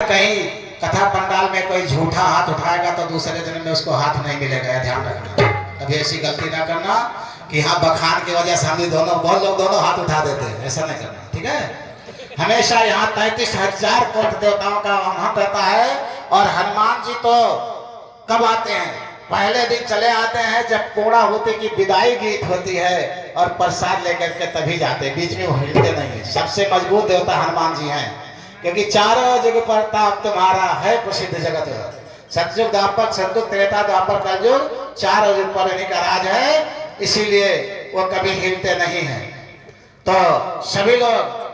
कहीं कथा पंडाल में कोई झूठा हाथ उठाएगा तो दूसरे दिन में उसको हाथ नहीं मिलेगा, ध्यान रखना। कभी ऐसी गलती ना करना कि हाँ बखान की वजह से हम दोनों बहुत लोग दोनों हाथ उठा देते हैं, ऐसा नहीं करना, ठीक है। हमेशा यहाँ 33,000 कोट देवताओं का महत्व रहता है। और हनुमान जी तो कब आते हैं? पहले दिन चले आते हैं जब पूर्णा होती की विदाई गीत होती है और प्रसाद लेकर के तभी जाते, बीच में वो हिलते नहीं है। सबसे मजबूत देवता हनुमान जी हैं, क्योंकि चारों जगह प्रताप तुम्हारा है प्रसिद्ध जगत। सतयुग द्वापर सतयुग त्रेता द्वापर कलयुग चारों युग पर इन्हीं का राज है, इसीलिए वो कभी हिलते नहीं हैं। तो सभी लोग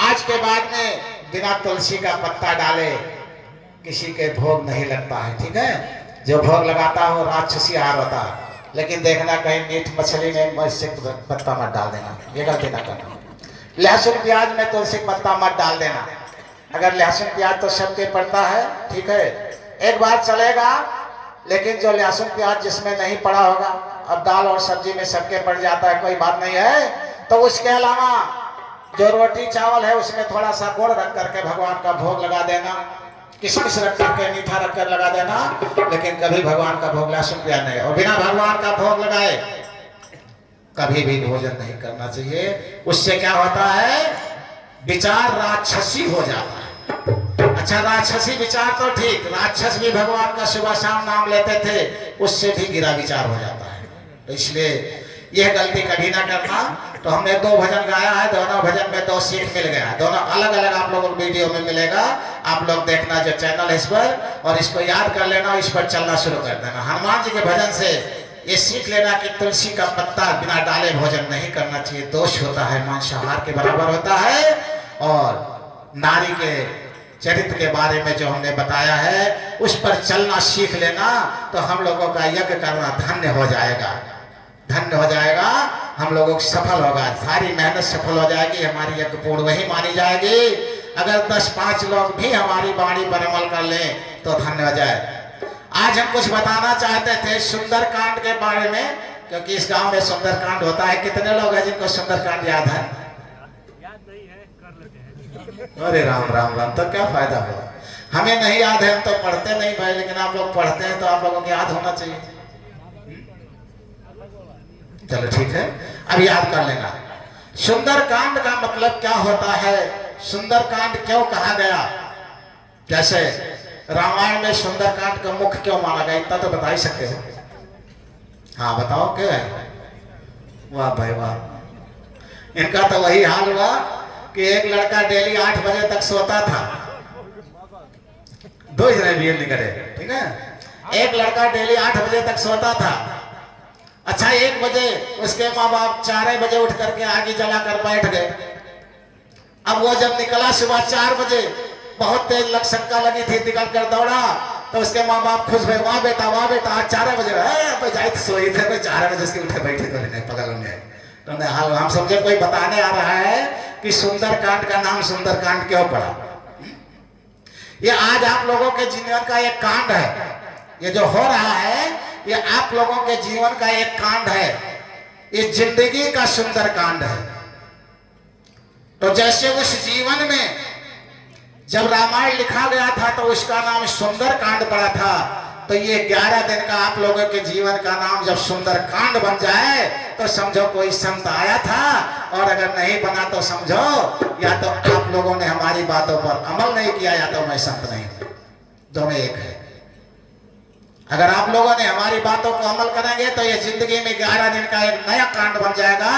आज के बाद में बिना तुलसी का पत्ता डाले किसी के भोग नहीं लगता है, ठीक है। जो भोग लगाता हो राक्षसी आहार होता है, लेकिन देखना कहीं मीट मछली में तुलसी पत्ता मत डाल देना, ये गलती ना करना। लहसुन प्याज में तुलसी पत्ता मत डाल देना। अगर लहसुन प्याज तो सबके पड़ता है, ठीक है, एक बार चलेगा, लेकिन जो लहसुन प्याज जिसमें नहीं पड़ा होगा, अब दाल और सब्जी में सबके पड़ जाता है, कोई बात नहीं है। तो उसके अलावा जो रोटी चावल है उसमें थोड़ा सा गुड़ रख करके भगवान का भोग लगा देना, किशमिश रख करके मीठा रख कर लगा देना, लेकिन कभी भगवान का भोग लहसुन प्याज नहीं। और बिना भगवान का भोग लगाए कभी भी भोजन नहीं करना चाहिए। उससे क्या होता है? विचार राक्षसी हो जाता है। अच्छा, राक्षसी विचार तो ठीक, राक्षस भी भगवान का सुबह शाम नाम लेते थे, उससे भी गिरा विचार हो जाता है। तो इसलिए यह गलती कभी ना करना। तो हमने 2 भजन गाया है, दोनों भजन में 2 सीख मिल गया, दोनों अलग अलग आप लोगों को वीडियो में मिलेगा। आप लोग देखना जो चैनल है इस पर, और इसको याद कर लेना, इस पर चलना शुरू कर देना। हनुमान जी के भजन से ये सीख लेना कि तुलसी का पत्ता बिना डाले भोजन नहीं करना चाहिए, दोष होता है, मांसाहार के बराबर होता है। और नारी के चरित्र के बारे में जो हमने बताया है उस पर चलना सीख लेना, तो हम लोगों का यज्ञ करना धन्य हो जाएगा, धन्य हो जाएगा, हम लोगों को सफल होगा, सारी मेहनत सफल हो जाएगी, हमारी यज्ञ पूर्ण वही मानी जाएगी। अगर 10-5 लोग भी हमारी वाणी पर अमल कर लें तो धन्य हो जाए। आज हम कुछ बताना चाहते थे सुंदरकांड के बारे में, क्योंकि इस गांव में सुंदरकांड होता है। कितने लोग हैं जिनको सुंदरकांड याद है? अरे राम राम राम, तो क्या फायदा हुआ? हमें नहीं याद है, हम तो पढ़ते नहीं भाई, लेकिन आप लोग पढ़ते हैं तो आप लोगों को याद होना चाहिए। चलो ठीक है, अब याद कर लेना। सुंदरकांड का मतलब क्या होता है, सुंदरकांड क्यों कहा गया? जैसे रामायण में सुंदरकांड का मुख्य क्यों माना गया, इतना तो बता ही सकते हो। हाँ बताओ क्या है? वाह भाई वाह, इनका तो वही हाल हुआ कि एक लड़का डेली 8 बजे तक सोता था। 2 जने भी नहीं करे, ठीक है। एक लड़का डेली 8 बजे तक सोता था। अच्छा, 1 बजे उसके माँ बाप 4 बजे उठ करके आगे जला कर बैठ गए। अब वो जब निकला सुबह 4 बजे, बहुत तेज लक्षका लगी थी, निकल कर दौड़ा, तो उसके माँ बाप खुश हुए, वाह बेटा आज 4 बजे है, तो जाए सोई थे, तो 4 बजे उसके उठे बैठे तो नहीं पगल में। तो हम समझे कोई बताने आ रहा है कि सुंदरकांड का नाम सुंदरकांड क्यों पड़ा। ये आज आप लोगों के जीवन का एक कांड है, ये जो हो रहा है ये आप लोगों के जीवन का एक कांड है, ये जिंदगी का सुंदर कांड है। तो जैसे उस जीवन में जब रामायण लिखा गया था तो उसका नाम सुंदर कांड पड़ा था, तो ये 11 दिन का आप लोगों के जीवन का नाम जब सुंदर कांड बन जाए तो समझो कोई संत आया था, और अगर नहीं बना तो समझो या तो आप लोगों ने हमारी बातों पर अमल नहीं किया, या तो मैं संत नहीं, दोनों एक है। अगर आप लोगों ने हमारी बातों को अमल करेंगे तो ये जिंदगी में 11 दिन का एक नया कांड बन जाएगा,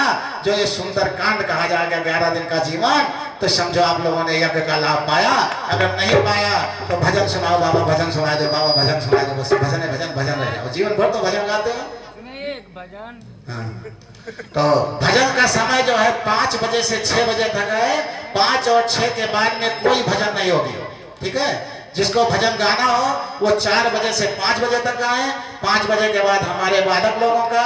जो ये सुंदर कांड कहा जाएगा। 11 दिन का जीवन, तो समझो आप लोगों ने यज्ञ का लाभ पाया। अगर नहीं पाया तो भजन सुनाओ, बाबा भजन सुना दो, बाबा भजन सुना दो, बस भजन है, भजन भजन रह जाओ, जीवन भर तो भजन गाते हो। तो भजन का समय जो है 5 बजे से 6 बजे तक है। 5 और 6 के बाद में कोई भजन नहीं होगी, ठीक है। जिसको भजन गाना हो वो 4 बजे से 5 बजे तक गाएं। 5 बजे के बाद हमारे वादक लोगों का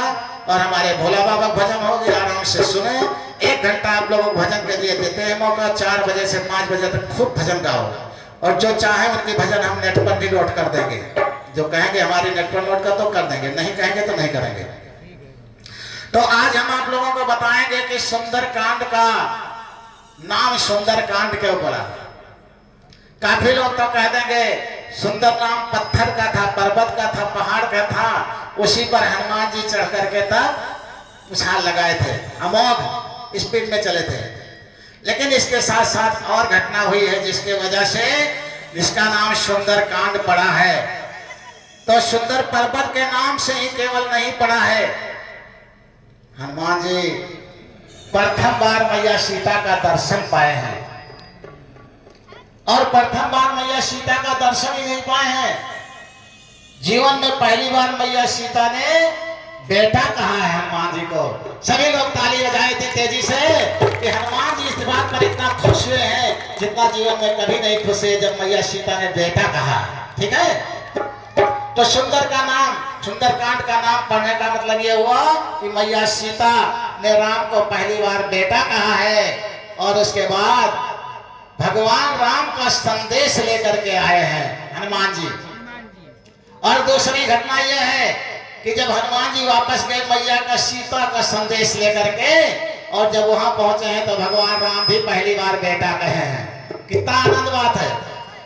और हमारे भोला बाबा भजन होगी, आराम से सुने। 1 घंटा आप लोगों को भजन के लिए देते हैं मौका। 4 बजे से 5 बजे तक खूब भजन गाओ, और जो चाहे उनके भजन हम नेट पर भी नोट कर देंगे। जो कहेंगे हमारी नेट पर नोट कर तो कर देंगे, नहीं कहेंगे तो नहीं करेंगे। तो आज हम आप लोगों को बताएंगे कि सुंदरकांड का नाम सुंदरकांड क्यों पड़ा। काफी लोग तो कह देंगे सुंदर नाम पत्थर का था, पर्वत का था, पहाड़ का था, उसी पर हनुमान जी चढ़ करके तब उछाल लगाए थे, अमोघ स्पीड में चले थे। लेकिन इसके साथ साथ और घटना हुई है जिसके वजह से इसका नाम सुंदर कांड पड़ा है। तो सुंदर पर्वत के नाम से ही केवल नहीं पड़ा है, हनुमान जी प्रथम बार मैया सीता का दर्शन पाए हैं। और प्रथम बार मैया सीता का दर्शन ही नहीं पाए हैं, जीवन में पहली बार मैया सीता ने बेटा कहा है हनुमान जी को। सभी लोग ताली बजाए थे तेजी से कि हनुमान जी इस बात पर इतना खुश हुए हैं जितना जीवन में कभी नहीं खुश हुए जब मैया सीता ने बेटा कहा। ठीक है, तो सुंदरकांड का नाम पढ़ने का मतलब ये हुआ कि मैया सीता ने राम को पहली बार बेटा कहा है और उसके बाद भगवान राम का संदेश लेकर के आए हैं हनुमान जी। और दूसरी घटना यह है कि जब हनुमान जी वापस गए मैया का सीता का संदेश लेकर के, और जब वहां पहुंचे हैं तो भगवान राम भी पहली बार बेटा कहे हैं। कितना आनंद बात है।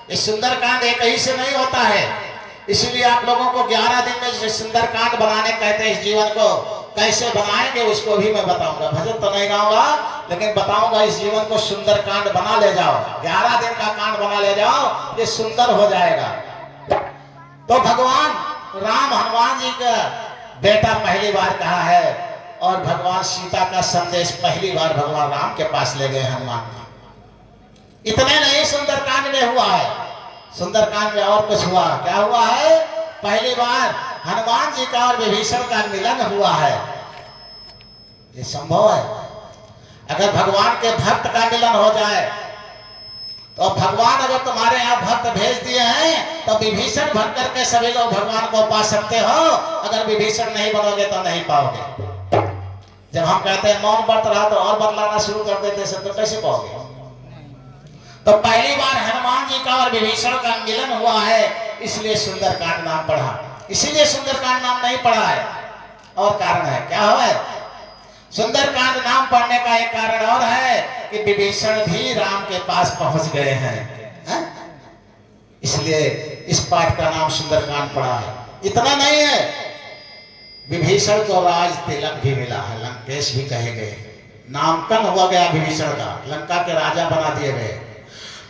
ये सुंदरकांड एक ही से नहीं होता है, इसीलिए आप लोगों को 11 दिन में सुंदरकांड बनाने कहते हैं। इस जीवन को कैसे बनाएंगे उसको भी मैं बताऊंगा, भजन तो नहीं गाऊंगा लेकिन बताऊंगा। इस जीवन को सुंदरकांड बना ले जाओ, 11 दिन का कांड बना ले जाओ, ये सुंदर हो जाएगा। तो भगवान राम हनुमान जी का बेटा पहली बार कहा है और भगवान सीता का संदेश पहली बार भगवान राम के पास ले गए हनुमान जी। इतने नहीं सुंदरकांड में हुआ है, सुंदरकांड में और कुछ हुआ। क्या हुआ है? पहली बार हनुमान जी का और विभीषण का मिलन हुआ है। ये संभव है। अगर भगवान के भक्त का मिलन हो जाए तो भगवान अगर तुम्हारे यहाँ भक्त भेज दिए हैं तो विभीषण बन करके सभी लोग भगवान को पा सकते हो। अगर विभीषण नहीं बनोगे तो नहीं पाओगे। जब हम कहते हैं मौन व्रत रहा तो और बतलाना शुरू कर देते सब, तो कैसे पाओगे? तो पहली बार हनुमान जी का और विभीषण का मिलन हुआ है, इसलिए सुंदरकांड नाम पढ़ा। इसीलिए सुंदरकांड नाम नहीं पढ़ा है, और कारण है। क्या है? सुंदरकांड नाम पढ़ने का एक कारण और है कि विभीषण भी राम के पास पहुंच गए हैं, इसलिए इस पाठ का नाम सुंदरकांड पड़ा है। इतना नहीं है, विभीषण को राज तिलक भी मिला है, लंकेश भी कहे गए, नामकरण हुआ गया विभीषण का, लंका के राजा बना दिए गए।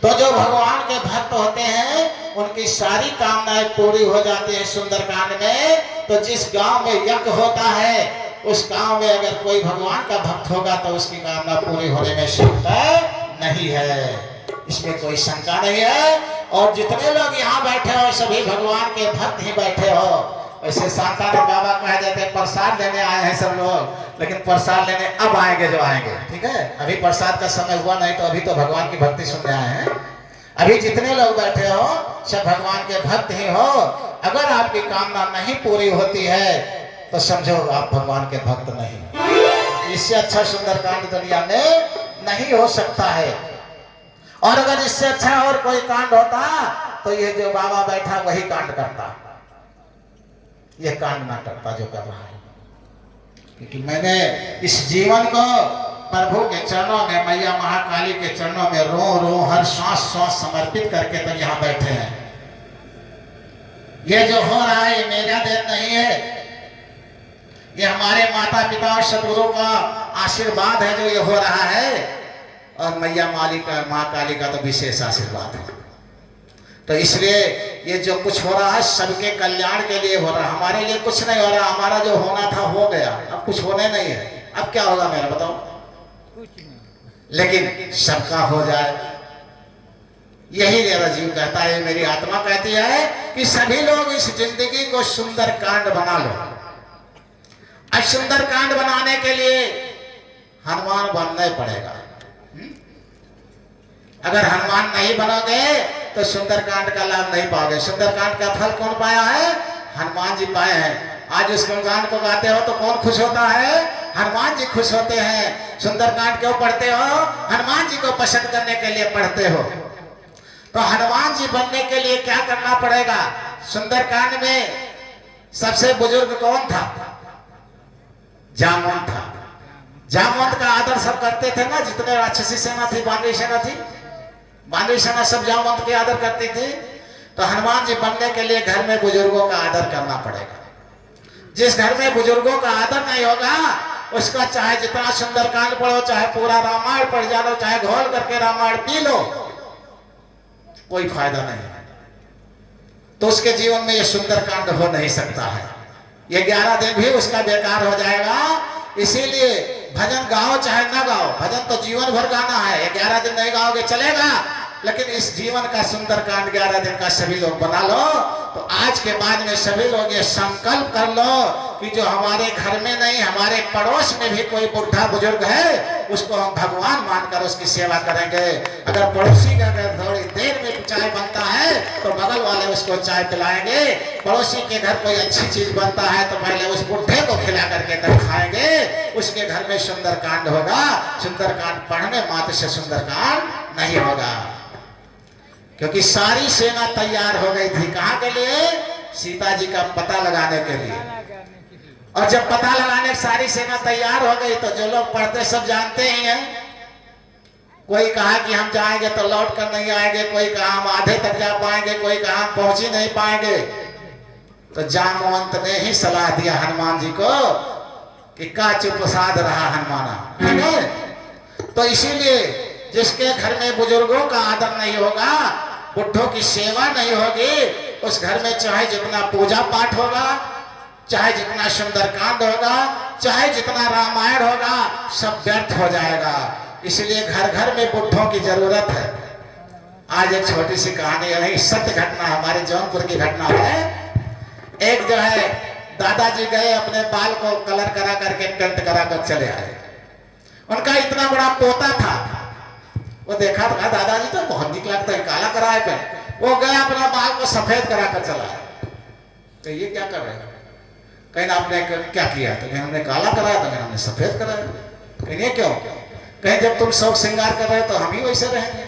तो जो भगवान के भक्त होते हैं उनकी सारी कामनाएं पूरी हो जाती है सुंदरकांड में। तो जिस गांव में यज्ञ होता है उस गांव में अगर कोई भगवान का भक्त होगा तो उसकी कामना पूरी होने में शंका नहीं है, इसमें कोई शंका नहीं है। और जितने लोग यहाँ बैठे हो सभी भगवान के भक्त ही बैठे हो। वैसे शांतानंद बाबा कह देते प्रसाद लेने आए हैं सब लोग, लेकिन प्रसाद लेने अब आएंगे जो आएंगे। ठीक है, अभी प्रसाद का समय हुआ नहीं, तो अभी तो भगवान की भक्ति सुनने आए हैं। अभी जितने लोग बैठे हो सब भगवान के भक्त ही हो। अगर आपकी कामना नहीं पूरी होती है तो समझो आप भगवान के भक्त नहीं। इससे अच्छा सुंदरकांड दुनिया में नहीं हो सकता है। और अगर इससे अच्छा और कोई कांड होता तो ये जो बाबा बैठा वही कांड करता, ये कांड ना करता जो कर रहा है। क्योंकि मैंने इस जीवन को प्रभु के चरणों में, मैया महाकाली के चरणों में रो रो हर श्वास श्वास समर्पित करके तो यहाँ बैठे हैं। ये जो हो रहा है ये मेरा देन नहीं है, ये हमारे माता पिता और सदगुरु का आशीर्वाद है जो ये हो रहा है। और मैया माँ काली का तो विशेष आशीर्वाद है। तो इसलिए ये जो कुछ हो रहा है सबके कल्याण के लिए हो रहा है, हमारे लिए कुछ नहीं हो रहा। हमारा जो होना था हो गया, अब कुछ होने नहीं है। अब क्या होगा मेरा बताओ? लेकिन सबका हो जाए, यही मेरा जीव कहता है, मेरी आत्मा कहती है कि सभी लोग इस जिंदगी को सुंदर कांड बना लो। अब सुंदर कांड बनाने के लिए हनुमान बनना पड़ेगा। अगर हनुमान नहीं बनोगे तो सुंदरकांड का लाभ नहीं पाओगे। सुंदरकांड का फल कौन पाया है? हनुमान जी पाए हैं। आज उस गुणगान को गाते हो तो कौन खुश होता है? हनुमान जी खुश होते हैं। सुंदरकांड क्यों पढ़ते हो? हनुमान जी को पसंद करने के लिए पढ़ते हो। तो हनुमान जी बनने के लिए क्या करना पड़ेगा? सुंदरकांड में सबसे बुजुर्ग कौन था? जामवंत था। जामवंत का आदर सब करते थे ना, जितने राक्षसी सेना थी, बानरी सेना थी, मानवी सेना सब जामवंत की आदर करती थी, तो हनुमान जी बनने के लिए घर में बुजुर्गों का आदर करना पड़ेगा। जिस घर में बुजुर्गों का आदर नहीं होगा, उसका चाहे जितना सुंदरकांड पढ़ो, चाहे पूरा रामायण पढ़ जाओ, चाहे घोल करके रामायण पी लो, कोई फायदा नहीं। तो उसके जीवन में ये सुंदरकांड हो नहीं सकता है। ये 11 दिन भी उसका बेकार हो जाएगा। इसीलिए भजन गाओ चाहे ना गाओ, भजन तो जीवन भर गाना है। ये 11 दिन नहीं गाओगे चलेगा, लेकिन इस जीवन का सुंदरकांड 11 दिन का सभी लोग बना लो। तो आज के बाद में सभी लोग ये संकल्प कर लो कि जो हमारे घर में नहीं, हमारे पड़ोस में भी कोई बुढ़ा बुजुर्ग है, उसको हम भगवान मानकर उसकी सेवा करेंगे। अगर पड़ोसी का अगर थोड़ी देर में चाय बनता है तो बगल वाले उसको चाय पिलाएंगे। पड़ोसी के घर कोई अच्छी चीज बनता है तो पहले उस बुढ़े को खिला करके तब खाएंगे। उसके घर में सुंदरकांड होगा। सुंदरकांड पढ़ने मात्र से सुंदरकांड नहीं होगा, क्योंकि सारी सेना तैयार हो गई थी। कहाँ के लिए? सीता जी का पता लगाने के लिए। और जब पता लगाने सारी सेना तैयार हो गई तो जो लोग पढ़ते सब जानते ही हैं। कोई कहा कि हम जाएंगे तो लौट कर नहीं आएंगे, कोई कहा हम आधे तक जा पाएंगे, कोई कहा हम पहुंच ही नहीं पाएंगे। तो जामवंत ने ही सलाह दिया हनुमान जी को कि का चुप साध रहा हनुमाना, ठीक है। तो इसीलिए जिसके घर में बुजुर्गों का आदर नहीं होगा, बुढ़ों की सेवा नहीं होगी, उस घर में चाहे जितना पूजा पाठ होगा, चाहे जितना सुंदरकांड होगा, चाहे जितना रामायण होगा, सब व्यर्थ हो जाएगा। इसलिए घर घर में बुढ़ों की जरूरत है। आज एक छोटी सी कहानी है, सत्य घटना, हमारे जौनपुर की घटना है। एक जो है दादाजी गए अपने बाल को कलर करा करके पेंट करा कर चले आए। उनका इतना बड़ा पोता था, वो देखा था दादाजी तो बहुत निक लगता है, काला कराए पे। वो गया अपना बाल को सफेद करा कर चला है। तो ये क्या कर रहे हैं? कहीं आपने क्या किया? तो हमने काला कराया, तो हमने सफेद कराया। कहीं ये क्यों? कहीं जब तुम शौक श्रृंगार कर रहे हो तो हम ही वैसे रहेंगे।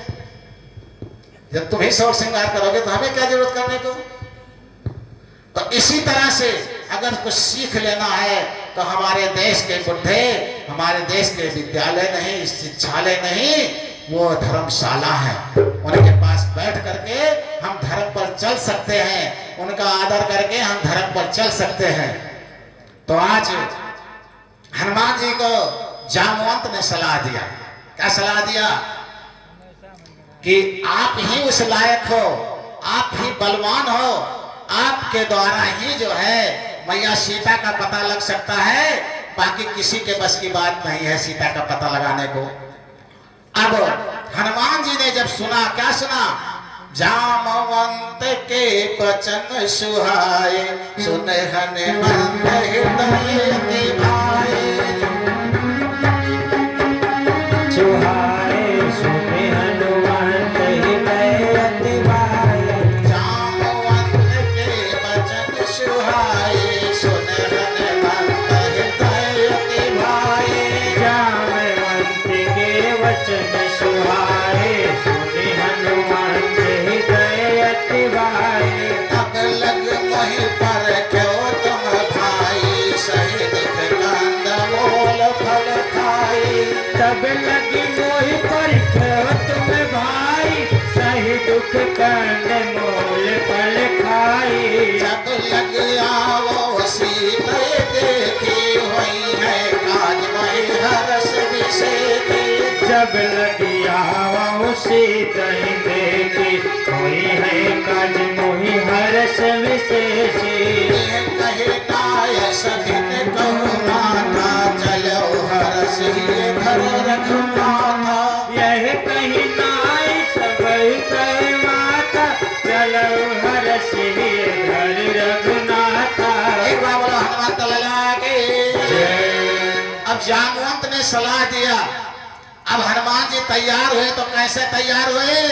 जब तुम ही शौक श्रृंगार करोगे तो हमें क्या जरूरत करने को? तो इसी तरह से अगर कुछ सीख लेना है तो हमारे देश के बुढ़े, हमारे देश के विद्यालय नहीं, शिक्षालय नहीं, वो धर्मशाला है। उनके पास बैठ करके हम धर्म पर चल सकते हैं, उनका आदर करके हम धर्म पर चल सकते हैं। तो आज हनुमान जी को जामवंत ने सलाह दिया। क्या सलाह दिया? कि आप ही उस लायक हो, आप ही बलवान हो, आपके द्वारा ही जो है मैया सीता का पता लग सकता है। बाकी किसी के बस की बात नहीं है सीता का पता लगाने को। अब हनुमान जी ने जब सुना, क्या सुना? जामवंत के वचन सुहाए, सुने हनुमंत हृदय निभाए। सुहाए सुने हनुमंत हृदय निभाए। जामवंत के वचन सुहाए, सुने हनुमंत हृदय निभाए। जामवंत के वचन सुहाए, सुने हनुमंत हृदय निभाए। अब लग मोहि पर क्यों तुम भाई, सही दुख कंद मोल फल खाई। तब लगी मोहि पर क्यों तुम भाई, सही दुख कंद मोल फल खाई। जब लग आवो सीता देखी, हुई है काज मोहि हरस विशेषी। जब लगी आवो सीता देखी, हुई है काज मोहि हरस विशेषी। कहे नाय सखिन कहु माता, चलो हरस ही घर रघुनाथा। यह कही नाय सबई कहे माता, चलो हरस ही घर रघुनाथा। एक बार बोलो हनुमंत लाला की जय। अब जामवंत ने सलाह दिया। अब हनुमान जी तैयार हुए तो कैसे तैयार हुए?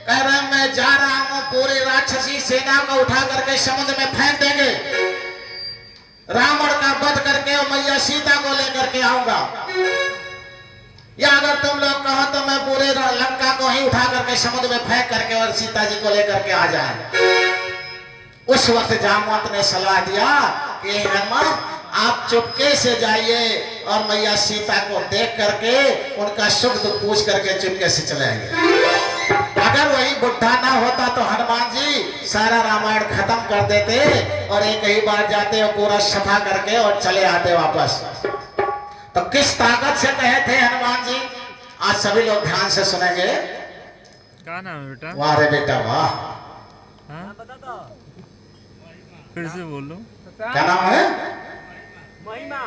कह रहे मैं जा रहा हूं, पूरी राक्षसी सेना को उठा करके समुद्र में फेंक देंगे, रावण का वध करके और मैया सीता को लेकर के आऊंगा। या अगर तुम लोग कहो तो मैं पूरे लंका को ही उठा करके समुद्र में फेंक करके और सीता जी को लेकर के आ जाए। उस वक्त जामवंत ने सलाह दिया कि हनुमान आप चुपके से जाइए और मैया सीता को देख करके उनका सुख दुख पूछ करके चुपके से चले आइए। अगर वही बुढ़ा ना होता तो हनुमान जी सारा रामायण खत्म कर देते और एक ही बार जाते और पूरा सफा करके और चले आते वापस। तो किस ताकत से कहे थे हनुमान जी, आज सभी लोग ध्यान से सुनेंगे। क्या नाम है बेटा? वाह रे बेटा वाह। फिर से बोलो। क्या नाम है? महिमा।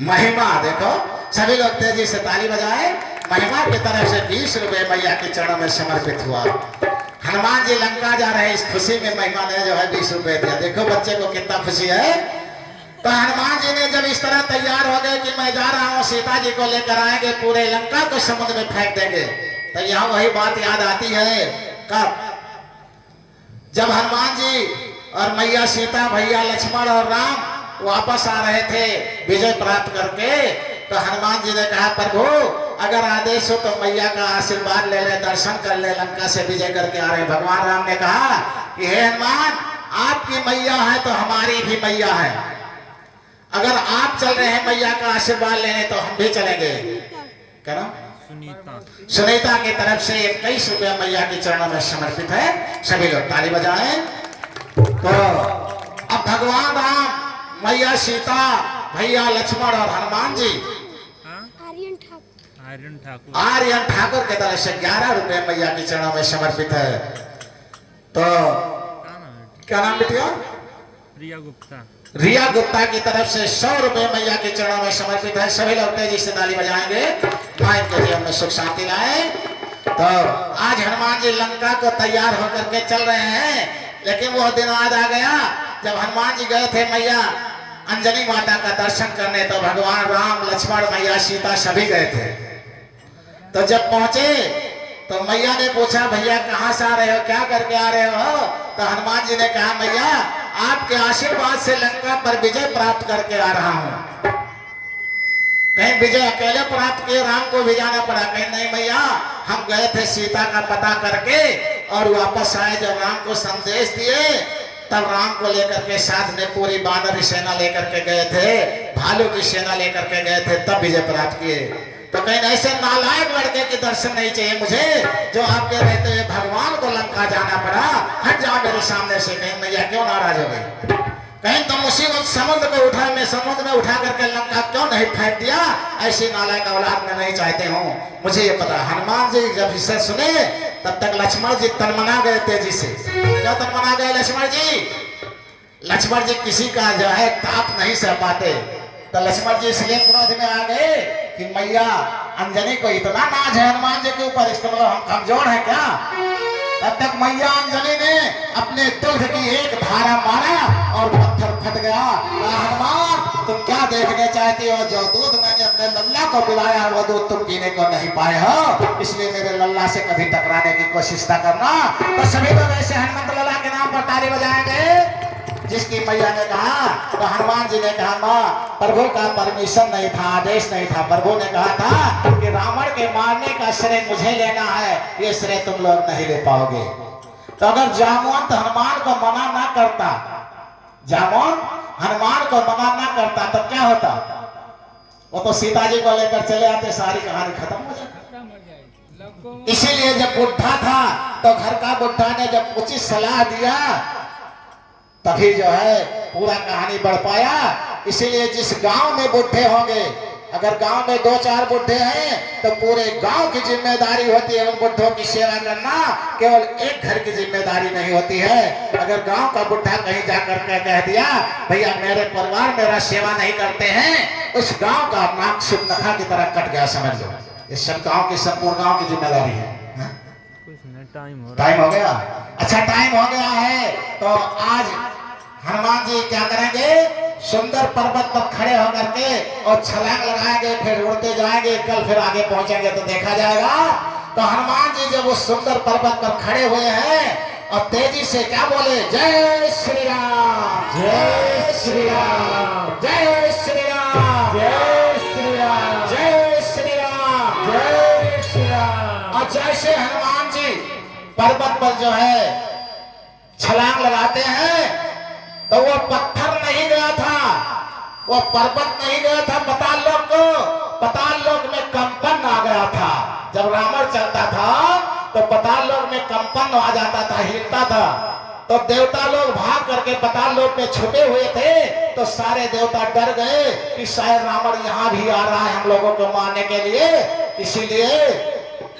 महिमा। देखो सभी लोग तेजी से ताली बजाए। महिमा की तरफ से 20 रुपए मैया के चरणों में समर्पित हुआ। हनुमान जी लंका जा रहे, इस खुशी में महिमा ने जो है 20 रुपए दिया। देखो बच्चे को कितना खुशी है। तो हनुमान जी ने जब इस तरह तैयार हो गए कि मैं जा रहा हूँ, सीता जी को लेकर आएंगे, पूरे लंका को समुद्र में फेंक देंगे, तो यहाँ वही बात याद आती है। कब? जब हनुमान जी और मैया सीता, भैया लक्ष्मण और राम वापस आ रहे थे विजय प्राप्त करके, तो हनुमान जी ने कहा प्रभु अगर आदेश हो तो मैया का आशीर्वाद ले ले, दर्शन कर ले, लंका से विजय करके आ रहे। भगवान राम ने कहा कि हे हनुमान, आपकी मैया है तो हमारी भी मैया है, अगर आप चल रहे हैं मैया का आशीर्वाद लेने तो हम भी चलेंगे। क्या नाम? सुनीता। सुनीता की तरफ से 21 रुपया मैया के चरणों में समर्पित है। सभी लोग ताली बजाएं। तो अब भगवान राम, मैया सीता, भैया लक्ष्मण और हनुमान जी आर्यन ठाकुर के तरफ से 11 रुपए मैया के चरणों में समर्पित है। तो क्या नाम बिटिया? रिया गुप्ता। रिया गुप्ता की तरफ से 100 रुपए मैया के चरणों में समर्पित है। सभी लोग तेजी से ताली बजाएंगे। भाई के जीवन में सुख शांति लाए। तो आज हनुमान जी लंका को तैयार होकर के चल रहे हैं, लेकिन वह दिन आज आ गया जब हनुमान जी गए थे मैया अंजनी माता का दर्शन करने। तो भगवान राम, लक्ष्मण, मैया सीता सभी गए थे। तो जब पहुंचे तो मैया ने पूछा भैया कहाँ से आ रहे हो, क्या करके आ रहे हो? तो हनुमान जी ने कहा मैया आपके आशीर्वाद से लंका पर विजय प्राप्त करके आ रहा हूँ। कहीं विजय अकेले प्राप्त किए, राम को भी जाना पड़ा? कहीं नहीं मैया, हम गए थे सीता का पता करके और वापस आए, जब राम को संदेश दिए तब राम को लेकर के साथ में पूरी बानर सेना लेकर के गए थे, भालू की सेना लेकर के गए थे, तब विजय प्राप्त किए। तो कहीं ऐसे नालायक लड़के के दर्शन नहीं चाहिए मुझे, जो आपके रहते हुए भगवान को लंका जाना पड़ा। हट जाओ मेरे सामने से। कहीं मैया क्यों नाराज हो गई? कहीं तो मुसीबत समुद्र को उठा, मैं समुद्र में उठा करके लंका क्यों नहीं फेंक दिया? ऐसी नालायक औलाद में नहीं चाहते हूँ, मुझे ये पता। हनुमान जी जब इसे सुने तब तक लक्ष्मण जी तनमना गए तेजी से। क्या तनमना गए लक्ष्मण जी? लक्ष्मण जी किसी का जो है ताप नहीं सह पाते। तो लक्ष्मण जी इसलिए क्रोध में आ गए कि मैया अंजनी को इतना नाज है हनुमान जी के ऊपर, इसका मतलब हम कमजोर है क्या? तब तक मैया अंजनी ने अपने दुग्ध की एक धारा मारा और पत्थर फट गया। हनुमान तुम क्या देखने चाहती हो? जो दूध मैंने अपने लल्ला को पिलाया वो दूध तुम पीने को नहीं पाए हो, इसलिए मेरे लल्ला से कभी टकराने की कोशिश न करना। तो सभी लोग ऐसे हनुमंत लल्ला के नाम पर ताली बजाएंगे। जिसकी मैया ने कहा तो हनुमान जी ने कहा माँ प्रभु का परमिशन नहीं था, आदेश नहीं था। प्रभु ने कहा था कि रावण के मारने का श्रेय मुझे लेना है, ये श्रेय तुम लोग नहीं ले पाओगे। तो अगर जामवंत हनुमान को मना ना करता, जामवंत हनुमान को मना ना करता तो क्या होता? वो तो सीता जी को लेकर चले आते, सारी कहानी खत्म हो जाती। इसीलिए जब बुढ़ा था तो घर का बुढ़ा ने जब उचित सलाह दिया तभी जो है पूरा कहानी बढ़ पाया। इसीलिए जिस गांव में बुढ़े होंगे, अगर गांव में 2-4 बुढ़े हैं तो पूरे गांव की जिम्मेदारी होती है उन बुढ़ों की सेवा करना, केवल एक घर की जिम्मेदारी नहीं होती है। अगर गांव का बुढ़ा कहीं जाकर के कह दिया भैया मेरे परिवार मेरा सेवा नहीं करते हैं, उस गांव का नाक सुनखा की तरह कट गया, समझ लो। ये सब गांव की, संपूर्ण गांव की जिम्मेदारी है। टाइम हो गया? अच्छा टाइम हो गया है। तो आज हनुमान जी क्या करेंगे? सुंदर पर्वत पर खड़े होकर के और छलांग लगाएंगे, फिर उड़ते जाएंगे, कल फिर आगे पहुंचेंगे तो देखा जाएगा। तो हनुमान जी जब उस सुंदर पर्वत पर खड़े हुए हैं और तेजी से क्या बोले? जय श्री राम, जय श्री राम, जय श्री राम, जय श्री राम, जय श्री राम, जय श्री राम। और जैसे हनुमान जी पर्वत पर जो है छलांग लगाते हैं तो वो पत्थर नहीं गया था, वो पर्वत नहीं गया था पाताल लोक को, पाताल लोक में कंपन आ गया था। जब रावण चलता था तो पताल लोक में कंपन आ जाता था, हिलता था। तो देवता लोग भाग करके पताल लोक में छुपे हुए थे। तो सारे देवता डर गए कि शायद रावण यहाँ भी आ रहा है हम लोगों को मारने के लिए, इसीलिए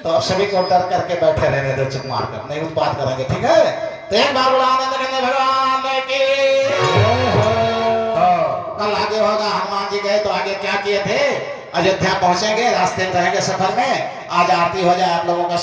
तो सभी को डर करके बैठे रहने दो, चुप मार कर, नहीं उत्पात करेंगे, ठीक है। तो एक बार बोला आनंद करने भगवान की। तो कल आगे होगा, हनुमान जी गए तो आगे क्या किए थे, अयोध्या पहुंचेंगे, रास्ते में रहेंगे सफर में। आज आरती हो जाए आप लोगों का।